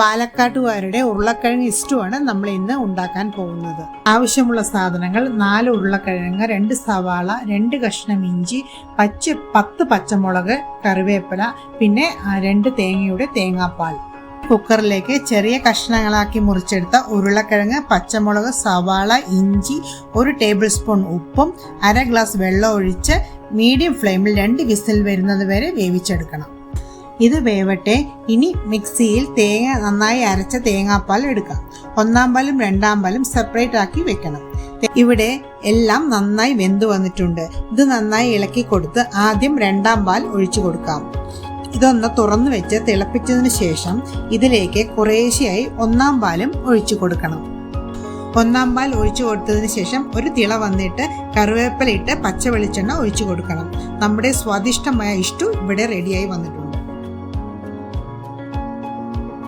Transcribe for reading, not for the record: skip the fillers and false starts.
പാലക്കാട്ടുകാരുടെ ഉരുളക്കിഴങ്ങ് ഇഷ്ടമാണ് നമ്മൾ ഇന്ന് ഉണ്ടാക്കാൻ പോകുന്നത്. ആവശ്യമുള്ള സാധനങ്ങൾ: 4 ഉരുളക്കിഴങ്ങ്, 2 സവാള, 2 കഷ്ണം ഇഞ്ചി, 10 പച്ചമുളക്, കറിവേപ്പില, പിന്നെ 2 തേങ്ങയുടെ തേങ്ങാപ്പാൽ. കുക്കറിലേക്ക് ചെറിയ കഷ്ണങ്ങളാക്കി മുറിച്ചെടുത്ത ഉരുളക്കിഴങ്ങ്, പച്ചമുളക്, സവാള, ഇഞ്ചി, 1 ടേബിൾ സ്പൂൺ ഉപ്പും 1/2 ഗ്ലാസ് വെള്ളം ഒഴിച്ച് മീഡിയം ഫ്ലെയിമിൽ 2 വിസിൽ വരുന്നത് വരെ വേവിച്ചെടുക്കണം. ഇത് വേവട്ടെ. ഇനി മിക്സിയിൽ തേങ്ങ നന്നായി അരച്ച തേങ്ങാപ്പാൽ എടുക്കാം. 1-ാം പാലും 2-ാം പാലും സെപ്പറേറ്റ് ആക്കി വെക്കണം. ഇവിടെ എല്ലാം നന്നായി വെന്തു വന്നിട്ടുണ്ട്. ഇത് നന്നായി ഇളക്കി കൊടുത്ത് ആദ്യം 2-ാം പാൽ ഒഴിച്ചു കൊടുക്കാം. ഇതൊന്ന് തുറന്നു വെച്ച് തിളപ്പിച്ചതിന് ശേഷം ഇതിലേക്ക് കുറേശ്ശെയായി 1-ാം പാലും ഒഴിച്ചു കൊടുക്കണം. 1-ാം പാൽ ഒഴിച്ചു കൊടുത്തതിന് ശേഷം ഒരു തിള വന്നിട്ട് കറിവേപ്പില ഇട്ട് പച്ച വെളിച്ചെണ്ണ ഒഴിച്ചു കൊടുക്കണം. നമ്മുടെ സ്വാദിഷ്ടമായ ഇഷ്ടു ഇവിടെ റെഡിയായി വന്നിട്ടുണ്ട്.